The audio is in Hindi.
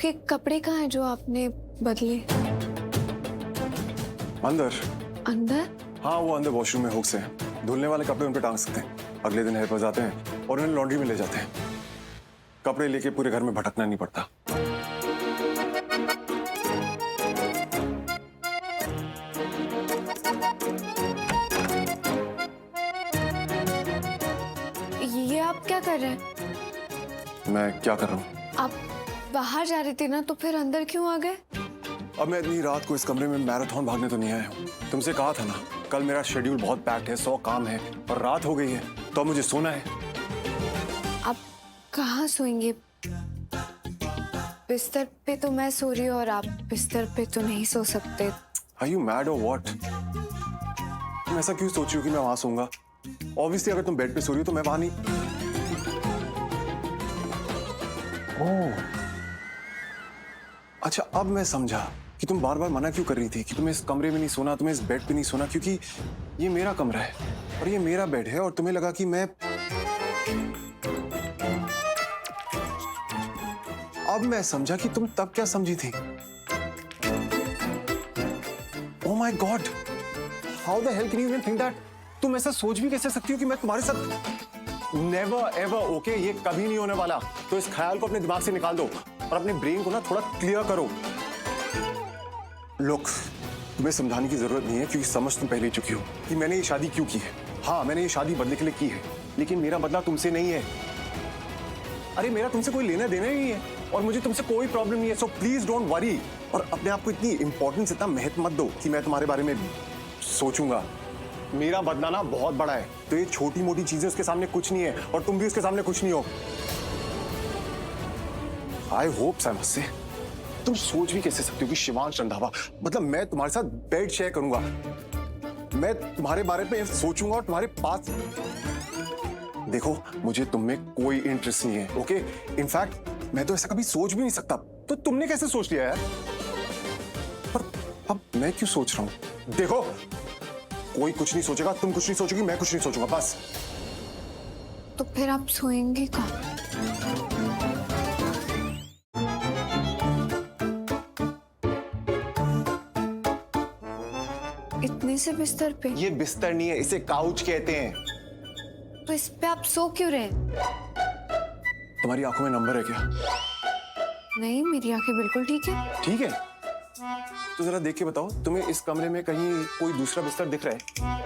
आपके कपड़े कहाँ हैं जो आपने बदले? अंदर। अंदर? हाँ, वो अंदर वॉशरूम में हुक से हैं। धुलने वाले कपड़े उन पे टांग सकते हैं। अगले दिन हेयर पर जाते हैं और उन्हें लॉन्ड्री में ले जाते हैं। कपड़े लेके पूरे घर में भटकना नहीं पड़ता। ये आप क्या कर रहे हैं? मैं क्या कर रहा हूँ? आप बाहर जा रही थी ना, तो फिर अंदर क्यों आ गए? अब मैं इतनी रात को इस कमरे में मैराथन भागने तो नहीं आया हूँ। तुमसे कहा था ना, कल मेरा शेड्यूल बहुत पैक्ड है, 100 काम है और रात हो गई है, तो अब मुझे सोना है। आप कहाँ सोएंगे? बिस्तर पे तो मैं सो रही हूँ और आप बिस्तर पे तो नहीं सो सकते। Are you mad or what? तुम ऐसा क्यों सोच रही हो कि मैं वहां सोऊंगा? Obviously अगर तुम बेड पे सो रही हो तो मैं वहां नहीं। ओह, अच्छा अब मैं समझा कि तुम बार बार मना क्यों कर रही थी कि तुम्हें इस कमरे में नहीं सोना, तुम्हें इस बेड पे नहीं सोना, क्योंकि ये मेरा कमरा है और ये मेरा बेड है और तुम्हें लगा कि मैं। अब मैं समझा कि तुम तब क्या समझी थी। Oh my God! How the hell can you even think that? तुम ऐसा सोच भी कैसे सकती हो कि मैं तुम्हारे साथ। Never ever, okay? ये कभी नहीं होने वाला। तो इस ख्याल को अपने दिमाग से निकाल दो और अपने ब्रेन को ना थोड़ा क्लियर करो। Look, तुम्हें समझाने की जरूरत नहीं है क्योंकि समझ तुम पहले ही चुकी हो कि मैंने ये शादी क्यों की है। हाँ, मैंने ये शादी बदले के लिए की है, लेकिन मेरा बदला तुमसे नहीं है। अरे मेरा तुमसे कोई लेना देना ही नहीं है और मुझे तुमसे कोई प्रॉब्लम नहीं है, सो प्लीज डोंट वरी। और अपने आप को इतनी इंपॉर्टेंस, इतना महत्व मत दो कि मैं तुम्हारे बारे में सोचूंगा। मेरा बदला ना बहुत बड़ा है, तो ये छोटी मोटी चीजें उसके सामने कुछ नहीं है और तुम भी उसके सामने कुछ नहीं हो। आई होप साइमस से तुम सोच भी कैसे सकते हो कि शिवांश रंधावा, मतलब मैं तुम्हारे साथ बेड शेयर करूंगा, मैं तुम्हारे बारे में सोचूंगा और तुम्हारे पास। देखो, मुझे तुम में कोई इंटरेस्ट नहीं है, ओके? इनफैक्ट मैं तो ऐसा कभी सोच भी नहीं सकता, तो तुमने कैसे सोच लिया यार? पर अब मैं क्यों सोच रहा हूं? देखो, कोई कुछ नहीं सोचेगा, तुम कुछ नहीं सोचोगी, मैं कुछ नहीं सोचूंगा, बस। तो फिर आप सोएंगे कहाँ? इतने से बिस्तर पे? ये बिस्तर नहीं है, इसे काउच कहते हैं। तो इस पे आप सो क्यों रहे? तुम्हारी आंखों में नंबर है क्या? नहीं, मेरी आंखें बिल्कुल ठीक है। ठीक है, तो जरा देख के बताओ, तुम्हें इस कमरे में कहीं कोई दूसरा बिस्तर दिख रहा है?